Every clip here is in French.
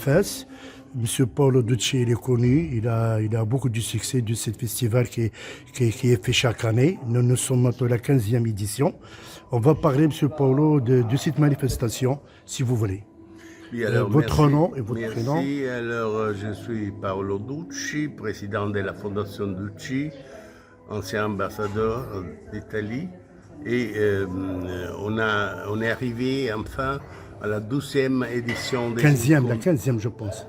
Fès. Monsieur Paolo Ducci, il est connu, il a beaucoup de succès de ce festival qui est fait chaque année. Nous sommes maintenant à la 15e édition. On va parler, Monsieur Paolo, de cette manifestation, si vous voulez. Oui, alors, votre merci, nom et votre prénom. Merci. Alors, je suis Paolo Ducci, président de la Fondation Ducci, ancien ambassadeur d'Italie. Et on est arrivé enfin à la 12e édition des 15e, la 15e, je pense.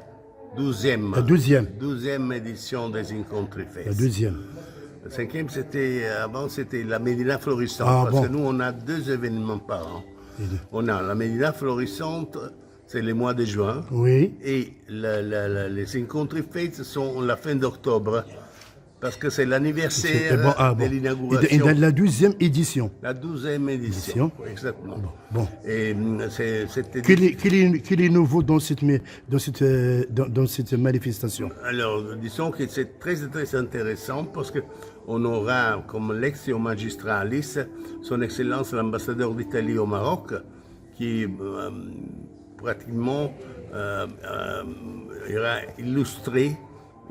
12e. La 12e. 12e édition des Incontri Fest. La 2e. La 5e, avant, c'était la Médina Florissante. Ah, parce bon. que nous, on a 2 événements par an. On a la Médina Florissante, c'est le mois de juin. Oui. Et les Incontri Fest sont la fin d'octobre. Parce que c'est l'anniversaire de l'inauguration. Et dans la 12e édition. La 12e édition. Exactement. Bon. Et Quel est nouveau dans cette manifestation? Alors, disons que c'est très, très intéressant parce qu'on aura comme lectio magistralis son Excellence l'ambassadeur d'Italie au Maroc qui pratiquement ira illustrer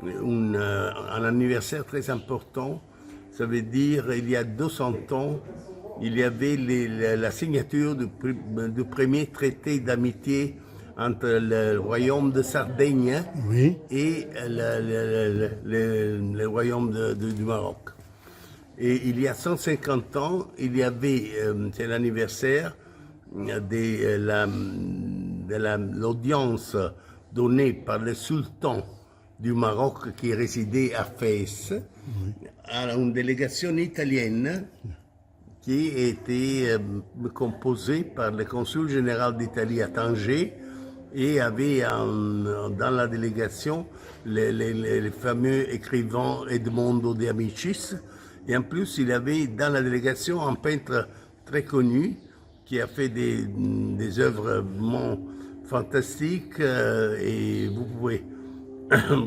un anniversaire très important. Ça veut dire il y a 200 ans, il y avait la signature du premier traité d'amitié entre le royaume de Sardaigne et le royaume du Maroc. Et il y a 150 ans, il y avait, c'est l'anniversaire de l'audience donnée par le sultan du Maroc qui résidait à Fès, à une délégation italienne qui était composée par le consul général d'Italie à Tanger et avait dans la délégation les fameux écrivains Edmondo De Amicis. Et en plus, il y avait dans la délégation un peintre très connu qui a fait des œuvres fantastiques et vous pouvez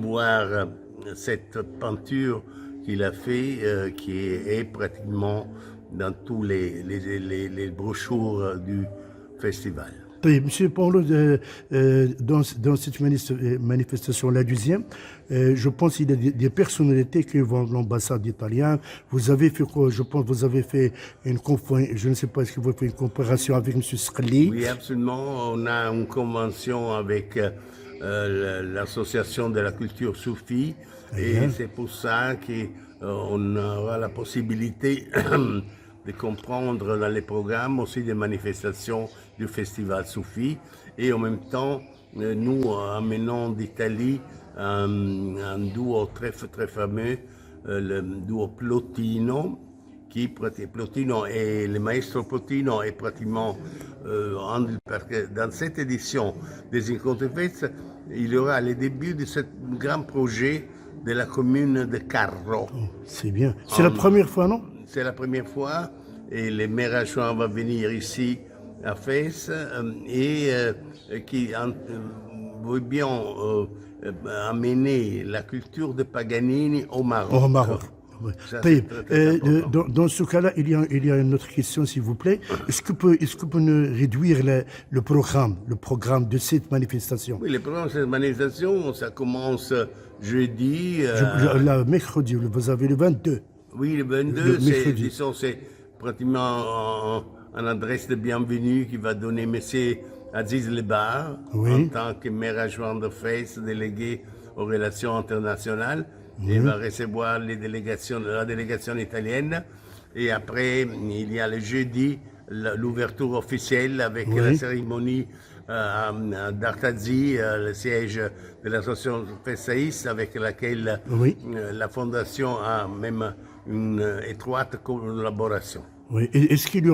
voir cette peinture qu'il a fait qui est pratiquement dans tous les brochures du festival. Monsieur Paolo, dans cette manifestation, la 12e, je pense qu'il y a des personnalités qui vont à l'ambassade italienne. Vous avez fait quoi? Je pense que vous avez fait une conférence, je ne sais pas, est-ce que vous avez fait une coopération avec M. Scali? Oui, absolument. On a une convention avec l'association de la culture soufie et c'est pour ça qu'on aura la possibilité de comprendre dans les programmes aussi des manifestations du festival soufi et en même temps nous amenons d'Italie un duo très fameux, le duo Plotino Plotino et le maestro Plotino est pratiquement parce que dans cette édition des Incontri Fest, il y aura le début de ce grand projet de la commune de Carro. Oh, c'est bien. C'est la première fois, non? C'est la première fois et le maire adjoint va venir ici à Fès et qui veut bien amener la culture de Paganini au Maroc. Au Maroc. Ouais. Dans ce cas-là, il y a une autre question, s'il vous plaît. Est-ce que vous pouvez nous réduire le programme de cette manifestation? Oui, le programme de cette manifestation, ça commence jeudi. Mercredi, vous avez le 22. Oui, le 22, c'est pratiquement une adresse de bienvenue qui va donner M. Aziz Lebar, en tant que maire adjoint de Fès, délégué aux relations internationales. Il va recevoir la délégation italienne. Et après, il y a le jeudi l'ouverture officielle avec la cérémonie d'Artazi, le siège de l'association Fessaïs, avec laquelle la Fondation a même une étroite collaboration. Oui. Est-ce qu'il y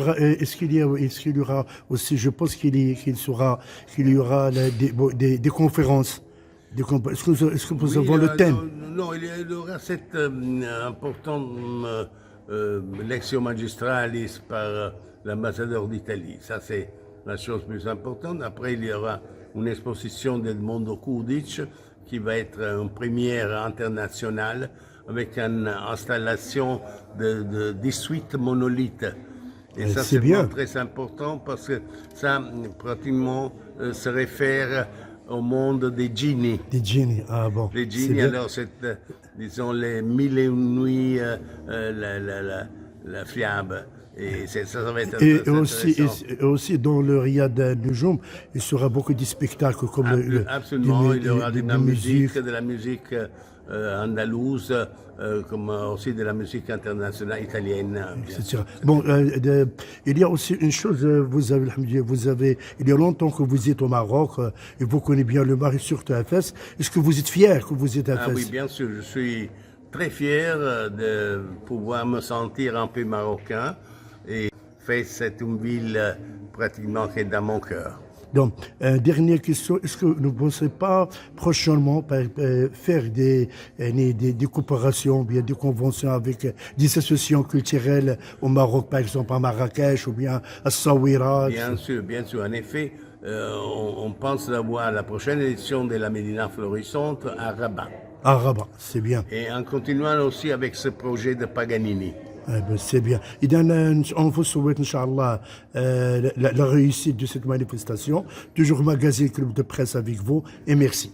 aura aussi, je pense qu'il y aura des conférences. Est-ce que vous avez le thème? Non, il y aura cette importante lectio magistralis par l'ambassadeur d'Italie. Ça, c'est la chose plus importante. Après, il y aura une exposition d'Edmondo Kudic qui va être une première internationale avec une installation de 18 monolithes. Et ça, c'est très important parce que ça, pratiquement, se réfère au monde des Gini. Des Gini, ah bon. Les c'est Gini, bien. alors, c'est, disons, les 1001 nuits, la fiabe. Et ça va être Et très aussi, intéressant. et aussi dans le Riyad Nujum, il y aura beaucoup de spectacles comme Absolument, il y aura de la musique, musique. de la musique andalouse, comme aussi de la musique internationale italienne. Bien sûr. Etc. Bon, il y a aussi une chose, il y a longtemps que vous êtes au Maroc et vous connaissez bien le Maroc, surtout à Fès. Est-ce que vous êtes fier que vous êtes à Ah Fès? oui, bien sûr, je suis très fier de pouvoir me sentir un peu marocain. Et Fès, c'est une ville pratiquement qui est dans mon cœur. Donc, dernière question, est-ce que vous ne pensez pas prochainement faire des coopérations, bien des conventions avec des associations culturelles au Maroc, par exemple à Marrakech ou bien à Saouira? Bien sûr, bien sûr. En effet, on pense avoir la prochaine édition de la Médina Florissante à Rabat. À Rabat, c'est bien. Et en continuant aussi avec ce projet de Paganini. Eh ben, c'est bien. إذا on vous souhaite, Inch'Allah, la réussite de cette manifestation. Toujours Magazine Club de Presse avec vous et merci.